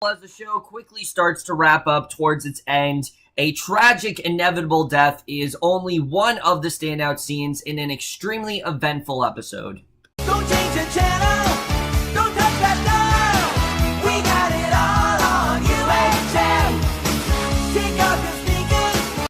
As the show quickly starts to wrap up towards its end, a tragic, inevitable death is only one of the standout scenes in an extremely eventful episode. Don't change the channel, don't touch that dial. We got it all on UHF. Take off your sneakers.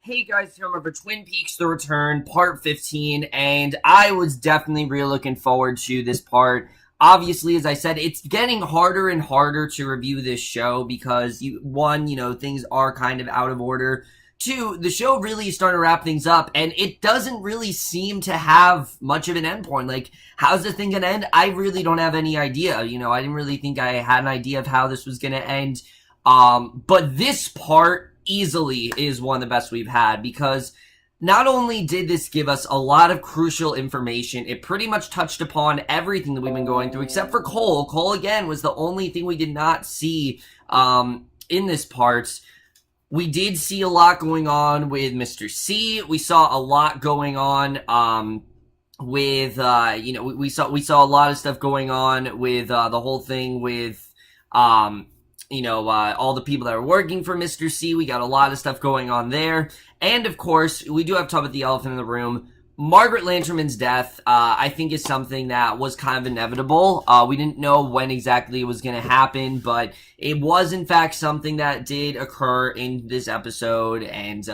Hey guys, here for Twin Peaks The Return, part 15, and I was definitely really looking forward to this part. Obviously, as I said, it's getting harder and harder to review this show because, things are kind of out of order. Two, the show really is starting to wrap things up, and it doesn't really seem to have much of an endpoint. Like, how's the thing gonna end? I really don't have any idea. I didn't really think I had an idea of how this was gonna end. But this part easily is one of the best we've had because not only did this give us a lot of crucial information, it pretty much touched upon everything that we've been going through except for Cole. Cole, again, was the only thing we did not see in this part. We did see a lot going on with Mr. C. We saw a lot going on with we saw a lot of stuff going on with the whole thing with all the people that are working for Mr. C. We got a lot of stuff going on there. And, of course, we do have to talk about the elephant in the room. Margaret Lanterman's death, I think, is something that was kind of inevitable. We didn't know when exactly it was going to happen, but it was, in fact, something that did occur in this episode. And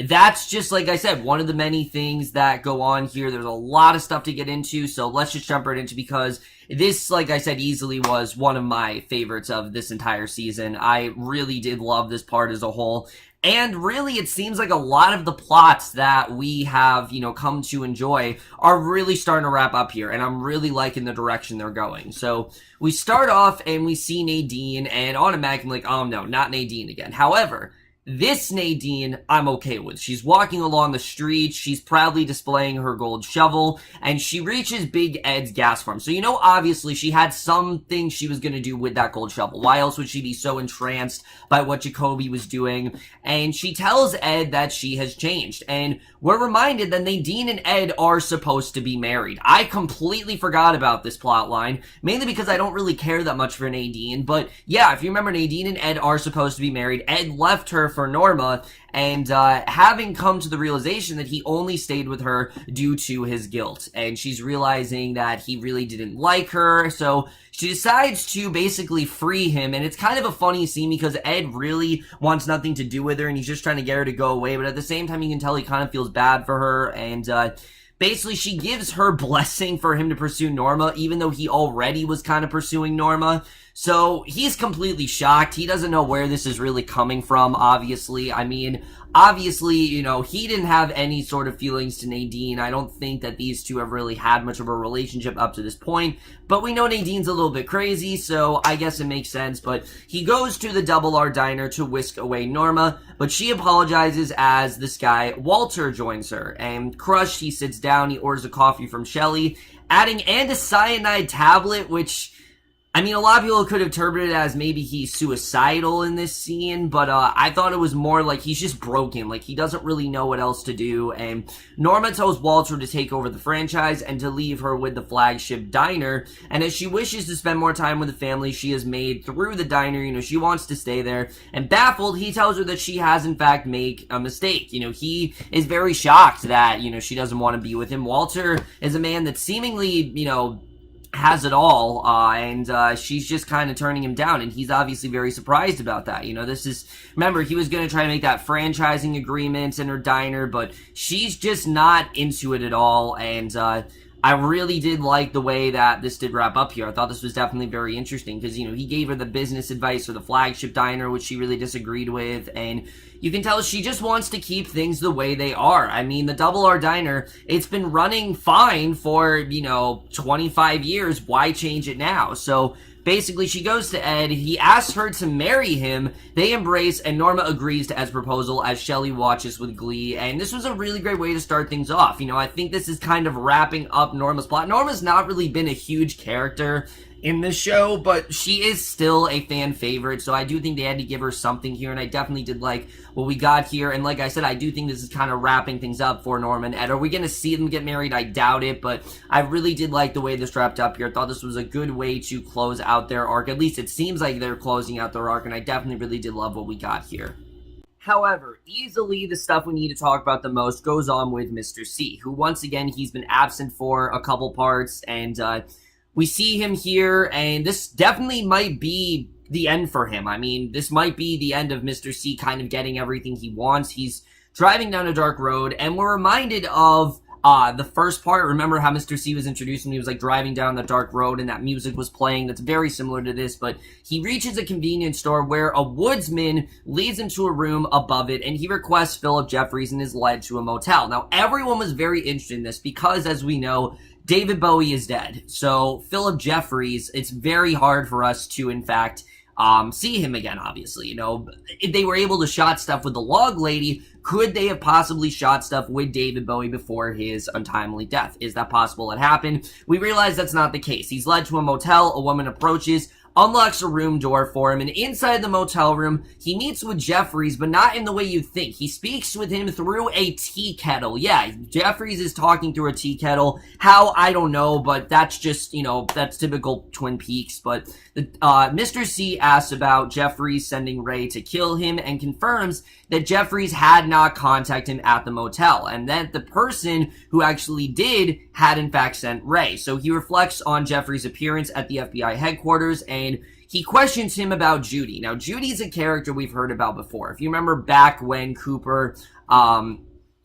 that's just, like I said, one of the many things that go on here. There's a lot of stuff to get into, so let's just jump right into because this, like I said, easily was one of my favorites of this entire season. I really did love this part as a whole. And really, it seems like a lot of the plots that we have, come to enjoy are really starting to wrap up here. And I'm really liking the direction they're going. So we start off and we see Nadine and automatically I'm like, oh no, not Nadine again. However, this Nadine, I'm okay with. She's walking along the street, she's proudly displaying her gold shovel, and she reaches Big Ed's gas farm. So obviously she had something she was gonna do with that gold shovel. Why else would she be so entranced by what Jacoby was doing? And she tells Ed that she has changed, and we're reminded that Nadine and Ed are supposed to be married. I completely forgot about this plot line, mainly because I don't really care that much for Nadine, but yeah, if you remember, Nadine and Ed are supposed to be married. Ed left her for Norma, and having come to the realization that he only stayed with her due to his guilt, and she's realizing that he really didn't like her, so she decides to basically free him. And it's kind of a funny scene because Ed really wants nothing to do with her and he's just trying to get her to go away, but at the same time you can tell he kind of feels bad for her, and basically she gives her blessing for him to pursue Norma, even though he already was kind of pursuing Norma. So he's completely shocked. He doesn't know where this is really coming from, obviously. Obviously, he didn't have any sort of feelings to Nadine. I don't think that these two have really had much of a relationship up to this point. But we know Nadine's a little bit crazy, so I guess it makes sense. But he goes to the Double R Diner to whisk away Norma, but she apologizes as this guy, Walter, joins her. And crushed, he sits down, he orders a coffee from Shelly, adding and a cyanide tablet, which a lot of people could have interpreted it as maybe he's suicidal in this scene, but I thought it was more like he's just broken, like he doesn't really know what else to do, and Norma tells Walter to take over the franchise and to leave her with the flagship diner, and as she wishes to spend more time with the family she has made through the diner, she wants to stay there, and baffled, he tells her that she has in fact made a mistake. He is very shocked that, she doesn't want to be with him. Walter is a man that seemingly, has it all, and she's just kind of turning him down, and he's obviously very surprised about that. Remember, he was going to try to make that franchising agreement in her diner, but she's just not into it at all, and I really did like the way that this did wrap up here. I thought this was definitely very interesting, because, he gave her the business advice for the flagship diner, which she really disagreed with, and you can tell she just wants to keep things the way they are. The Double R Diner, it's been running fine for, 25 years. Why change it now? So basically, she goes to Ed, he asks her to marry him, they embrace, and Norma agrees to Ed's proposal as Shelly watches with glee, and this was a really great way to start things off. I think this is kind of wrapping up Norma's plot. Norma's not really been a huge character in this show, but she is still a fan favorite, so I do think they had to give her something here, and I definitely did like what we got here. And like I said, I do think this is kind of wrapping things up for Norm and Ed. Are we going to see them get married? I doubt it, but I really did like the way this wrapped up here. I thought this was a good way to close out their arc. At least it seems like they're closing out their arc, and I definitely really did love what we got here. However, easily the stuff we need to talk about the most goes on with Mr. C, who once again, he's been absent for a couple parts, and we see him here, and this definitely might be the end for him. I mean, this might be the end of Mr. C kind of getting everything he wants. He's driving down a dark road, and we're reminded of the first part. Remember how Mr. C was introduced when he was like driving down the dark road and that music was playing? That's very similar to this, but he reaches a convenience store where a woodsman leads him to a room above it, and he requests Philip Jeffries and is led to a motel. Now, everyone was very interested in this because, as we know, David Bowie is dead. So Philip Jeffries, it's very hard for us to, in fact, see him again, obviously. You know, if they were able to shot stuff with the log lady, could they have possibly shot stuff with David Bowie before his untimely death? Is that possible? It happened. We realize that's not the case. He's led to a motel. A woman approaches, unlocks a room door for him, and inside the motel room, he meets with Jeffries, but not in the way you think. He speaks with him through a tea kettle. Yeah, Jeffries is talking through a tea kettle. How? I don't know, but that's just, you know, that's typical Twin Peaks. But Mr. C asks about Jeffries sending Ray to kill him and confirms that Jeffries had not contacted him at the motel, and that the person who actually did had in fact sent Ray. So he reflects on Jeffries' appearance at the FBI headquarters, and he questions him about Judy. Now, Judy's a character we've heard about before. If you remember back when Cooper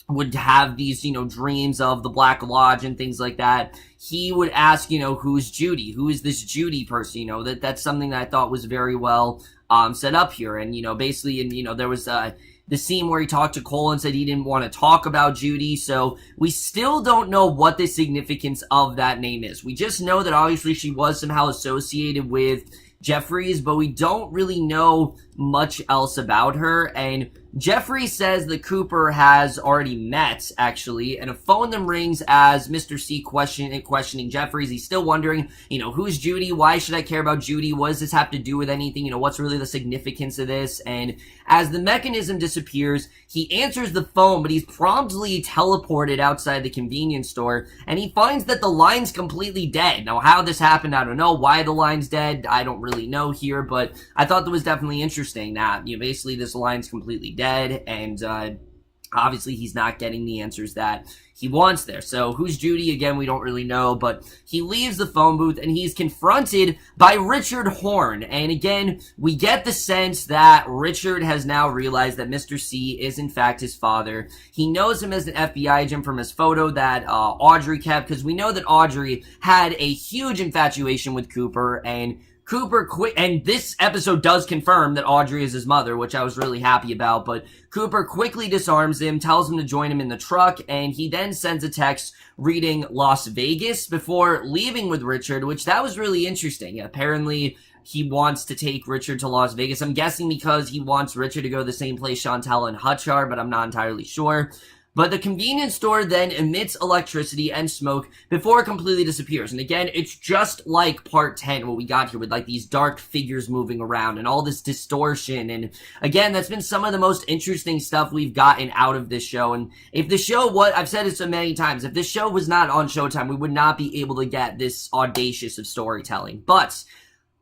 would have these, you know, dreams of the Black Lodge and things like that, he would ask, you know, who's Judy? Who is this Judy person? You know, that's something that I thought was very well set up here. And, you know, basically, and, you know, there was the scene where he talked to Cole and said he didn't want to talk about Judy, so we still don't know what the significance of that name is. We just know that obviously she was somehow associated with Jeffries, but we don't really know much else about her. And Jeffrey says that Cooper has already met, actually, and a phone then rings as Mr. C questioning Jeffries. He's still wondering, you know, who's Judy? Why should I care about Judy? What does this have to do with anything? You know, what's really the significance of this? And as the mechanism disappears, he answers the phone, but he's promptly teleported outside the convenience store, and he finds that the line's completely dead. Now, how this happened, I don't know. Why the line's dead, I don't really know here, but I thought that was definitely interesting that, you know, basically this line's completely dead, and obviously he's not getting the answers that he wants there. So who's Judy? Again, we don't really know, but he leaves the phone booth and he's confronted by Richard Horn. And again, we get the sense that Richard has now realized that Mr. C is in fact his father. He knows him as an FBI agent from his photo that Audrey kept, because we know that Audrey had a huge infatuation with Cooper, and Cooper quit, and this episode does confirm that Audrey is his mother, which I was really happy about, but Cooper quickly disarms him, tells him to join him in the truck, and he then sends a text reading Las Vegas before leaving with Richard, which that was really interesting. Apparently, he wants to take Richard to Las Vegas. I'm guessing because he wants Richard to go to the same place Chantel and Hutch are, but I'm not entirely sure. But the convenience store then emits electricity and smoke before it completely disappears. And again, it's just like part 10, what we got here with like these dark figures moving around and all this distortion. And again, that's been some of the most interesting stuff we've gotten out of this show. And if the show was, I've said it so many times, if this show was not on Showtime, we would not be able to get this audacious of storytelling. But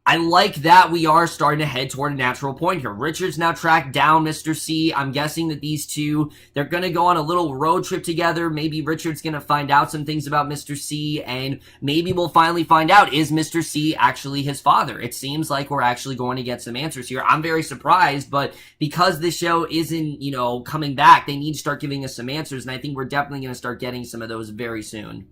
I like that we are starting to head toward a natural point here. Richard's now tracked down Mr. C. I'm guessing that these two, they're going to go on a little road trip together. Maybe Richard's going to find out some things about Mr. C, and maybe we'll finally find out, is Mr. C actually his father? It seems like we're actually going to get some answers here. I'm very surprised, but because this show isn't, you know, coming back, they need to start giving us some answers, and I think we're definitely going to start getting some of those very soon.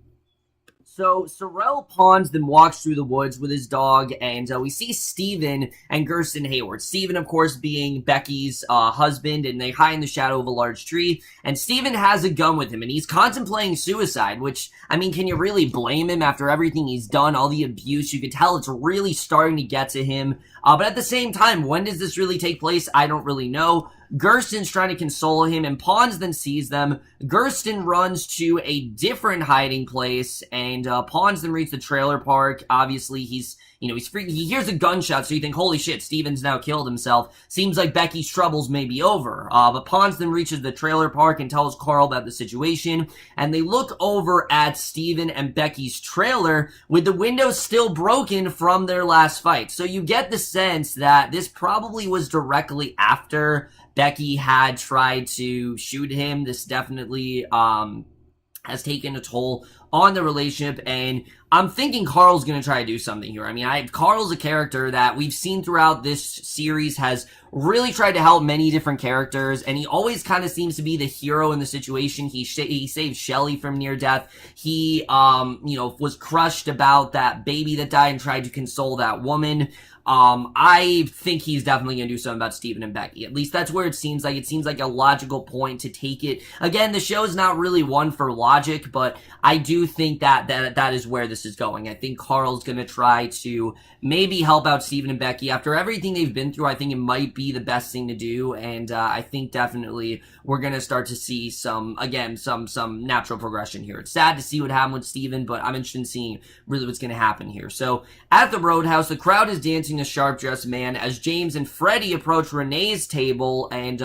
So, Sorrel Pons then walks through the woods with his dog, and we see Steven and Gersten Hayward. Steven, of course, being Becky's husband, and they hide in the shadow of a large tree, and Steven has a gun with him, and he's contemplating suicide, which, I mean, can you really blame him after everything he's done, all the abuse? You can tell it's really starting to get to him, but at the same time, when does this really take place? I don't really know. Gersten's trying to console him, and Pons then sees them. Gersten runs to a different hiding place, and Pons then reaches the trailer park. Obviously, he's freaking, he hears a gunshot, so you think, holy shit, Steven's now killed himself. Seems like Becky's troubles may be over. But Pons then reaches the trailer park and tells Carl about the situation, and they look over at Steven and Becky's trailer with the windows still broken from their last fight. So you get the sense that this probably was directly after Becky had tried to shoot him. This definitely has taken a toll on the relationship, and I'm thinking Carl's gonna try to do something here. I mean, Carl's a character that we've seen throughout this series has really tried to help many different characters, and he always kind of seems to be the hero in the situation. He saved Shelly from near death. He, was crushed about that baby that died and tried to console that woman. I think he's definitely going to do something about Steven and Becky. At least that's where it seems like. It seems like a logical point to take it. Again, the show is not really one for logic, but I do think that is where this is going. I think Carl's going to try to maybe help out Steven and Becky. After everything they've been through, I think it might be the best thing to do, and I think definitely we're going to start to see some natural progression here. It's sad to see what happened with Steven, but I'm interested in seeing really what's going to happen here. So, at the Roadhouse, the crowd is dancing a sharp-dressed man as James and Freddie approach Renee's table, and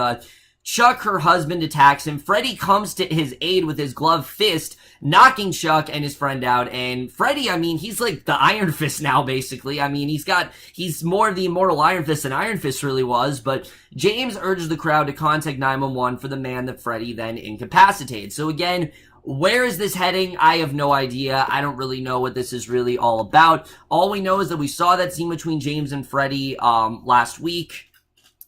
Chuck, her husband, attacks him. Freddie comes to his aid with his gloved fist, knocking Chuck and his friend out. And Freddie, I mean, he's like the Iron Fist now, basically. I mean, he's more of the immortal Iron Fist than Iron Fist really was. But James urges the crowd to contact 911 for the man that Freddie then incapacitated. So again, where is this heading? I have no idea. I don't really know what this is really all about. All we know is that we saw that scene between James and Freddie last week.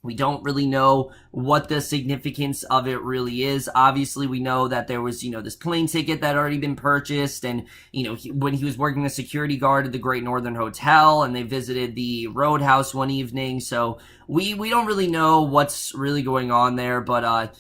We don't really know what the significance of it really is. Obviously, we know that there was, this plane ticket that had already been purchased, and, when he was working as security guard at the Great Northern Hotel, and they visited the Roadhouse one evening, so we don't really know what's really going on there, but,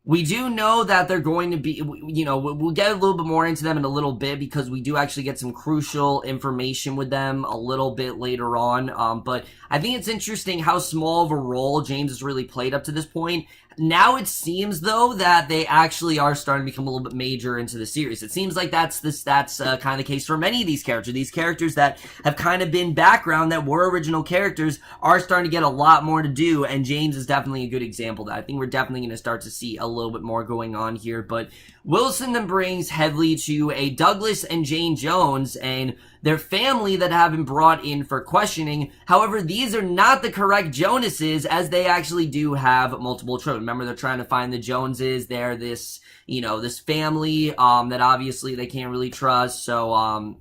we do know that they're going to be, we'll get a little bit more into them in a little bit because we do actually get some crucial information with them a little bit later on. But I think it's interesting how small of a role James has really played up to this point. Now it seems, though, that they actually are starting to become a little bit major into the series. It seems like that's kind of the case for many of these characters. These characters that have kind of been background, that were original characters, are starting to get a lot more to do, and James is definitely a good example of that. I think we're definitely going to start to see a little bit more going on here, but Wilson then brings Headley to a Douglas and Jane Jones and their family that have been brought in for questioning. However, these are not the correct Jonases, as they actually do have multiple children. Remember, they're trying to find the Joneses. They're this, this family that obviously they can't really trust. So,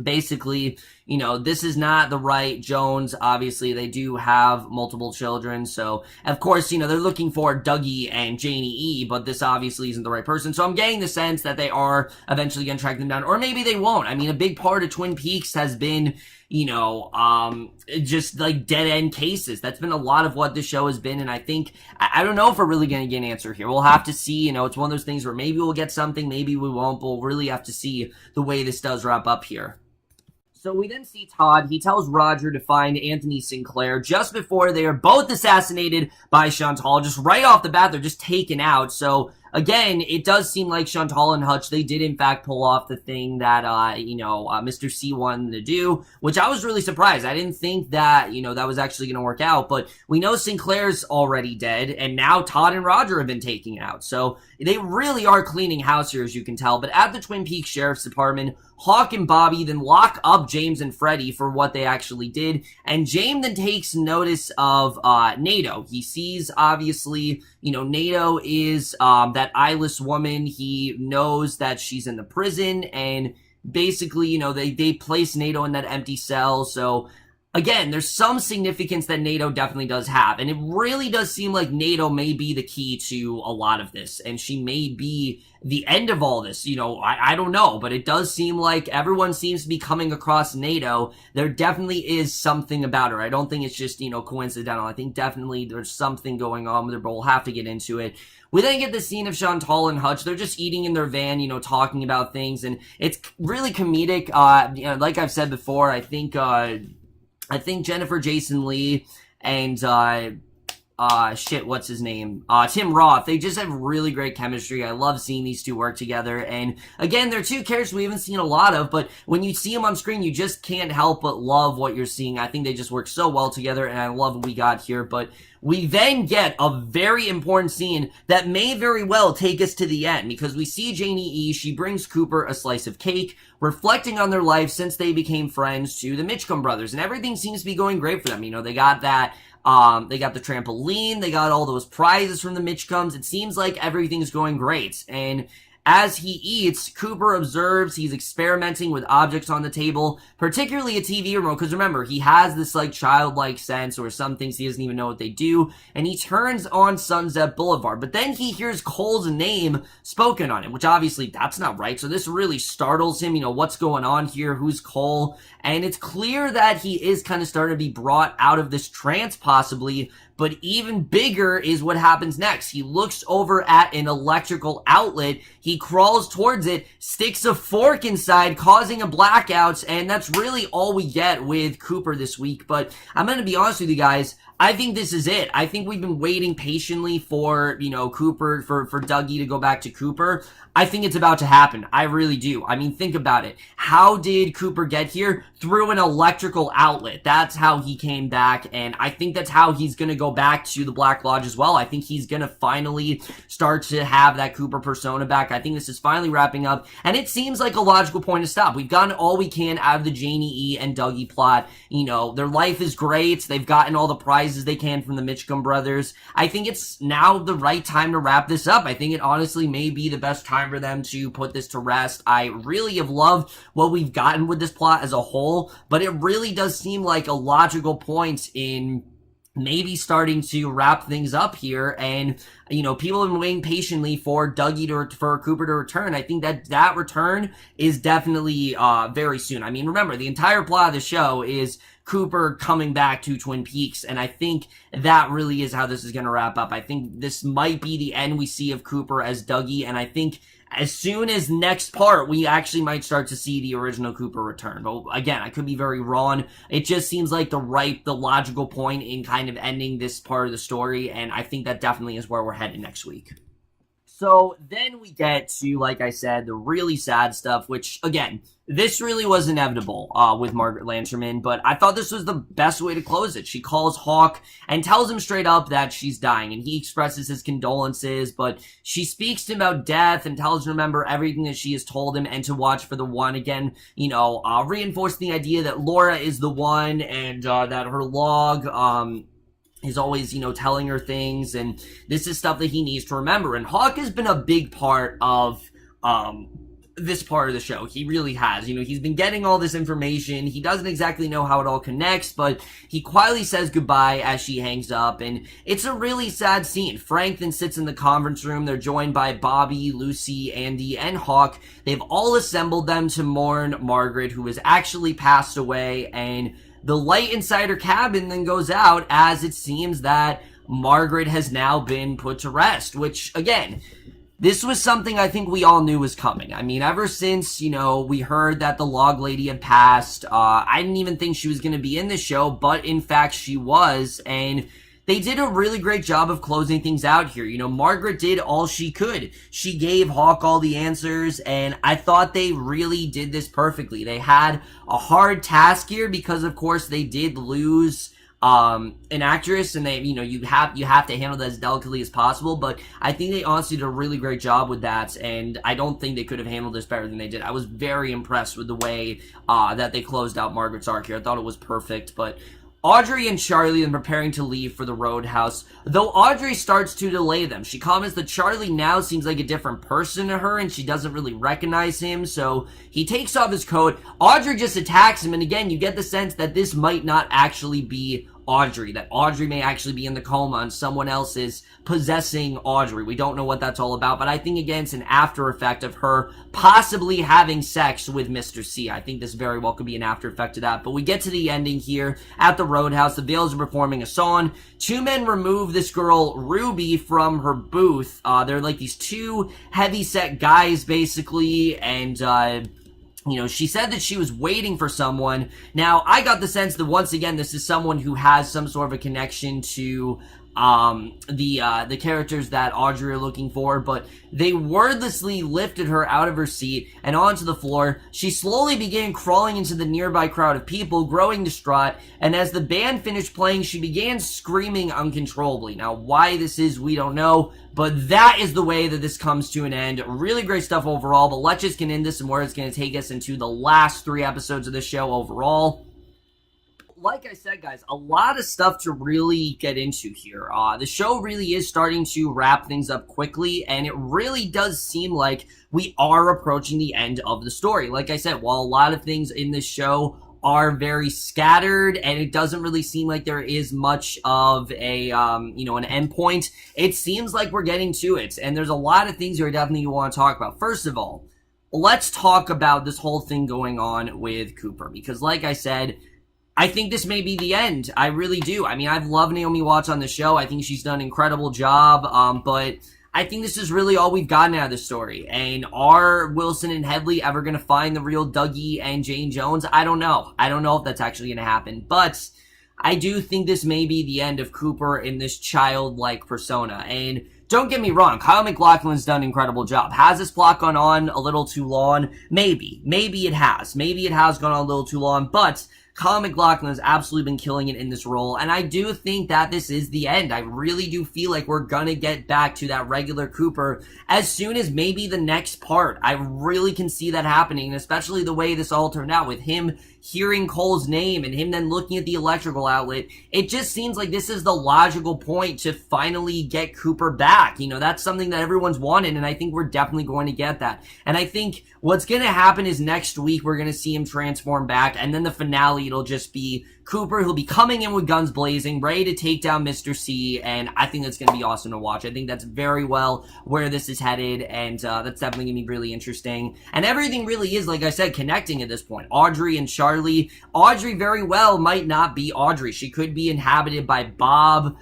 basically, this is not the right Jones. Obviously, they do have multiple children. So, of course, they're looking for Dougie and Janie E, but this obviously isn't the right person. So I'm getting the sense that they are eventually going to track them down, or maybe they won't. I mean, a big part of Twin Peaks has been, just like dead end cases. That's been a lot of what the show has been. And I think, I don't know if we're really going to get an answer here. We'll have to see. It's one of those things where maybe we'll get something, maybe we won't, but we'll really have to see the way this does wrap up here. So we then see Todd. He tells Roger to find Anthony Sinclair just before they are both assassinated by Chantal. Just right off the bat, they're just taken out. So again, it does seem like Chantal and Hutch, they did in fact pull off the thing that, Mr. C wanted to do, which I was really surprised. I didn't think that, that was actually going to work out, but we know Sinclair's already dead, and now Todd and Roger have been taken out. So they really are cleaning house here, as you can tell. But at the Twin Peaks Sheriff's Department, Hawk and Bobby then lock up James and Freddie for what they actually did, and James then takes notice of Nato. He sees, obviously, Nato is that eyeless woman. He knows that she's in the prison, and basically, they place Nato in that empty cell. So again, there's some significance that Nato definitely does have, and it really does seem like Nato may be the key to a lot of this, and she may be the end of all this. I don't know, but it does seem like everyone seems to be coming across Nato. There definitely is something about her. I don't think it's just, coincidental. I think definitely there's something going on with her, but we'll have to get into it. We then get the scene of Chantal and Hutch. They're just eating in their van, talking about things, and it's really comedic. Like I've said before, I think Jennifer Jason Leigh and what's his name? Tim Roth. They just have really great chemistry. I love seeing these two work together. And again, they're two characters we haven't seen a lot of, but when you see them on screen, you just can't help but love what you're seeing. I think they just work so well together, and I love what we got here. But we then get a very important scene that may very well take us to the end, because we see Janie E. She brings Cooper a slice of cake, reflecting on their life since they became friends to the Mitchum brothers, and everything seems to be going great for them. You know, they got that they got the trampoline, they got all those prizes from the Mitchums. It seems like everything's going great. And as he eats, Cooper observes he's experimenting with objects on the table, particularly a TV remote, because remember, he has this, like, childlike sense, or some things he doesn't even know what they do, and he turns on Sunset Boulevard. But then he hears Cole's name spoken on it, which obviously, that's not right, so this really startles him. You know, what's going on here? Who's Cole? And it's clear that he is kind of starting to be brought out of this trance, possibly. But even bigger is what happens next. He looks over at an electrical outlet, he crawls towards it, sticks a fork inside, causing a blackout, and that's really all we get with Cooper this week. But I'm gonna be honest with you guys, I think this is it. I think we've been waiting patiently for, you know, Cooper, for Dougie to go back to Cooper. I think it's about to happen. I really do. I mean, think about it. How did Cooper get here? Through an electrical outlet. That's how he came back, and I think that's how he's gonna go back to the Black Lodge as well. I think he's gonna finally start to have that Cooper persona back. I think this is finally wrapping up, and it seems like a logical point to stop. We've gotten all we can out of the Janie E. and Dougie plot. You know, their life is great. They've gotten all the prizes they can from the Mitchum brothers. I think it's now the right time to wrap this up. I think it honestly may be the best time for them to put this to rest. I really have loved what we've gotten with this plot as a whole, but it really does seem like a logical point in maybe starting to wrap things up here. And, you know, people have been waiting patiently for for Cooper to return. I think that return is definitely very soon. I mean, remember, the entire plot of the show is Cooper coming back to Twin Peaks, and I think that really is how this is going to wrap up. I think this might be the end we see of Cooper as Dougie, and I think as soon as next part, we actually might start to see the original Cooper return. But again, I could be very wrong. It just seems like the logical point in kind of ending this part of the story, and I think that definitely is where we're headed next week. So then we get to, like I said, the really sad stuff, which, again, this really was inevitable with Margaret Lanterman, but I thought this was the best way to close it. She calls Hawk and tells him straight up that she's dying, and he expresses his condolences, but she speaks to him about death and tells him to remember everything that she has told him and to watch for the one. Again, you know, reinforcing the idea that Laura is the one, and that her log, is always, you know, telling her things, and this is stuff that he needs to remember. And Hawk has been a big part of this part of the show. He really has. You know, he's been getting all this information. He doesn't exactly know how it all connects, but he quietly says goodbye as she hangs up, and it's a really sad scene. Frank then sits in the conference room. They're joined by Bobby, Lucy, Andy, and Hawk. They've all assembled them to mourn Margaret, who has actually passed away, and the light inside her cabin then goes out as it seems that Margaret has now been put to rest, which, again, this was something I think we all knew was coming. I mean, ever since, you know, we heard that the log lady had passed, I didn't even think she was going to be in the show, but in fact she was, and they did a really great job of closing things out here. You know, Margaret did all she could. She gave Hawk all the answers, and I thought they really did this perfectly. They had a hard task here because, of course, they did lose an actress, and they, you know, you have to handle that as delicately as possible, but I think they honestly did a really great job with that, and I don't think they could have handled this better than they did. I was very impressed with the way that they closed out Margaret's arc here. I thought it was perfect. But Audrey and Charlie are preparing to leave for the Roadhouse, though Audrey starts to delay them. She comments that Charlie now seems like a different person to her, and she doesn't really recognize him, so he takes off his coat. Audrey just attacks him, and again, you get the sense that this might not actually be Audrey, that Audrey may actually be in the coma and someone else is possessing Audrey. We don't know what that's all about, but I think, again, it's an after effect of her possibly having sex with Mr. C. I think this very well could be an after effect of that, but we get to the ending here at the Roadhouse. The Vales are performing a song. Two men remove this girl, Ruby, from her booth. They're like these two heavy-set guys, basically, and, you know, she said that she was waiting for someone. Now, I got the sense that, once again, this is someone who has some sort of a connection to the characters that Audrey are looking for, but they wordlessly lifted her out of her seat and onto the floor. She slowly began crawling into the nearby crowd of people, growing distraught, and as the band finished playing, she began screaming uncontrollably. Now, why this is, we don't know, but that is the way that this comes to an end. Really great stuff overall, but let's just get into this and where it's going to take us into the last 3 episodes of the show overall. Like I said, guys, a lot of stuff to really get into here. The show really is starting to wrap things up quickly, and it really does seem like we are approaching the end of the story. Like I said, while a lot of things in this show are very scattered, and it doesn't really seem like there is much of a, an end point, it seems like we're getting to it, and there's a lot of things here I definitely want to talk about. First of all, let's talk about this whole thing going on with Cooper, because like I said, I think this may be the end. I really do. I mean, I've loved Naomi Watts on the show. I think she's done an incredible job, but I think this is really all we've gotten out of the story. And are Wilson and Headley ever going to find the real Dougie and Jane Jones? I don't know. I don't know if that's actually going to happen, but I do think this may be the end of Cooper in this childlike persona. And don't get me wrong, Kyle McLachlan's done an incredible job. Has this plot gone on a little too long? Maybe. Maybe it has. Maybe it has gone on a little too long, but Kyle McLachlan has absolutely been killing it in this role, and I do think that this is the end. I really do feel like we're gonna get back to that regular Cooper as soon as maybe the next part. I really can see that happening, especially the way this all turned out with him hearing Cole's name and him then looking at the electrical outlet. It just seems like this is the logical point to finally get Cooper back. You know, that's something that everyone's wanted, and I think we're definitely going to get that. And I think what's going to happen is next week we're going to see him transform back, and then the finale, it'll just be Cooper. He'll be coming in with guns blazing, ready to take down Mr. C, and I think that's going to be awesome to watch. I think that's very well where this is headed, and that's definitely going to be really interesting. And everything really is, like I said, connecting at this point. Audrey and Charlie. Audrey very well might not be Audrey. She could be inhabited by Bob.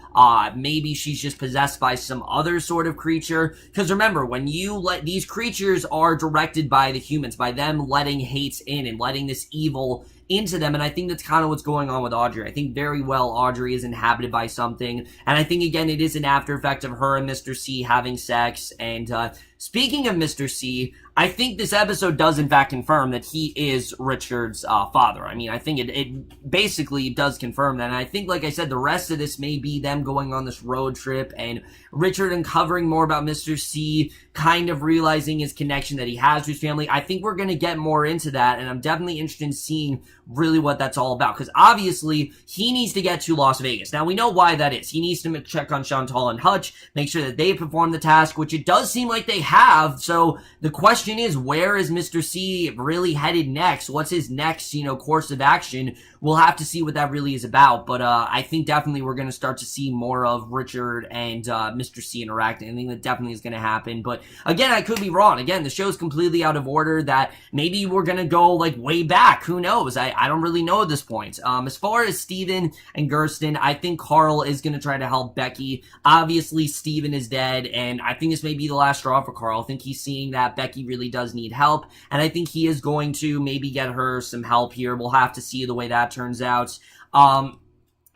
Maybe she's just possessed by some other sort of creature. Because remember, when you let these creatures are directed by the humans, by them letting hate in and letting this evil into them, and I think that's kind of what's going on with Audrey. I think very well Audrey is inhabited by something, and I think again it is an after effect of her and Mr. C having sex. And speaking of Mr. C, I think this episode does in fact confirm that he is Richard's father. I mean, I think it basically does confirm that, and I think, like I said, the rest of this may be them going on this road trip and Richard uncovering more about Mr. C, kind of realizing his connection that he has to his family. I think we're going to get more into that, and I'm definitely interested in seeing really what that's all about, because obviously he needs to get to Las Vegas. Now, we know why that is. He needs to check on Chantal and Hutch, make sure that they perform the task, which it does seem like they have. So the question is, where is Mr. C really headed next? What's his next, course of action? We'll have to see what that really is about, but I think definitely we're going to start to see more of Richard and Mr. C interacting. I think that definitely is going to happen, but again, I could be wrong. Again, the show's completely out of order, that maybe we're going to go like way back. Who knows? I don't really know at this point. As far as Steven and Gersten, I think Carl is going to try to help Becky. Obviously, Steven is dead, and I think this may be the last straw for Carl. I think he's seeing that Becky really does need help, and I think he is going to maybe get her some help here. We'll have to see the way that turns out.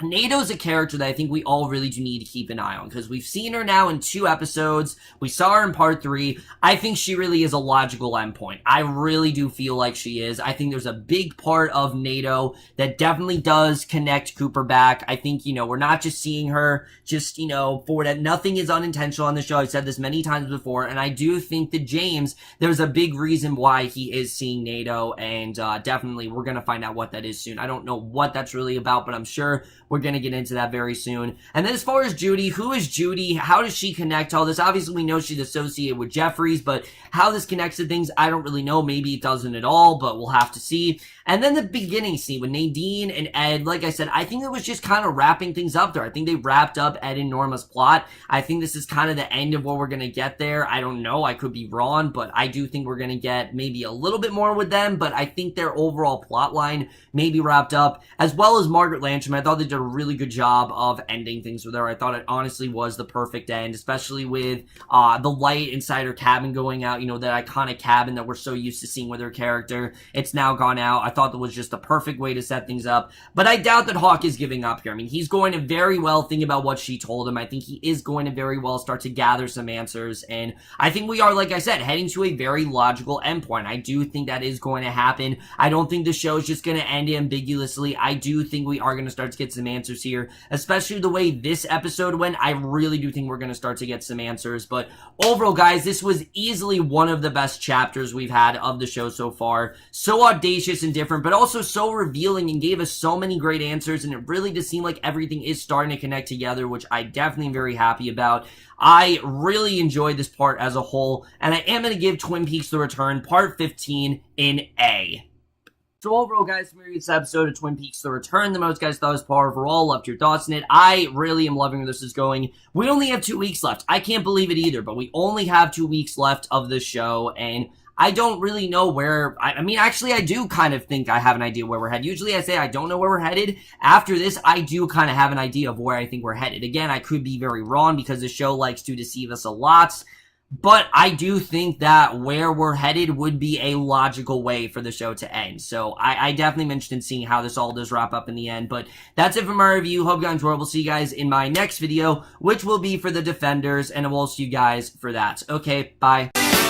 Nato's a character that I think we all really do need to keep an eye on, because we've seen her now in 2 episodes. We saw her in part 3. I think she really is a logical endpoint. I really do feel like she is. I think there's a big part of NATO that definitely does connect Cooper back. I think, we're not just seeing her just, for that. Nothing is unintentional on the show. I've said this many times before, and I do think that James, there's a big reason why he is seeing NATO, and definitely we're going to find out what that is soon. I don't know what that's really about, but I'm sure we're going to get into that very soon. And then as far as Judy, who is Judy? How does she connect to all this? Obviously, we know she's associated with Jeffries, but how this connects to things, I don't really know. Maybe it doesn't at all, but we'll have to see. And then the beginning scene with Nadine and Ed, like I said, I think it was just kind of wrapping things up there. I think they wrapped up Ed and Norma's plot. I think this is kind of the end of what we're going to get there. I don't know. I could be wrong, but I do think we're going to get maybe a little bit more with them, but I think their overall plot line may be wrapped up, as well as Margaret Lantrim. I thought they did did a really good job of ending things with her. I thought it honestly was the perfect end, especially with the light inside her cabin going out, you know, that iconic cabin that we're so used to seeing with her character. It's now gone out. I thought that was just the perfect way to set things up, but I doubt that Hawk is giving up here. I mean, he's going to very well think about what she told him. I think he is going to very well start to gather some answers, and I think we are, like I said, heading to a very logical endpoint. I do think that is going to happen. I don't think the show is just going to end ambiguously. I do think we are going to start to get some answers here, especially the way this episode went. I really do think we're going to start to get some answers, but overall, guys, this was easily one of the best chapters we've had of the show so far. So audacious and different, but also so revealing and gave us so many great answers, and it really does seem like everything is starting to connect together, which I definitely am very happy about. I really enjoyed this part as a whole, and I am going to give Twin Peaks The Return Part 15 an A. So overall, guys, from this episode of Twin Peaks The Return, the most guys thought was par overall. Loved your thoughts on it. I really am loving where this is going. We only have 2 weeks left. I can't believe it either, but we only have 2 weeks left of the show, and I don't really know where, I mean, actually, I do kind of think I have an idea where we're headed. Usually I say I don't know where we're headed. After this, I do kind of have an idea of where I think we're headed. Again, I could be very wrong because the show likes to deceive us a lot, but I do think that where we're headed would be a logical way for the show to end. So I definitely mentioned seeing how this all does wrap up in the end. But that's it for my review. Hope you guys enjoyed. We'll see you guys in my next video, which will be for the Defenders, and we'll see you guys for that. Okay, bye.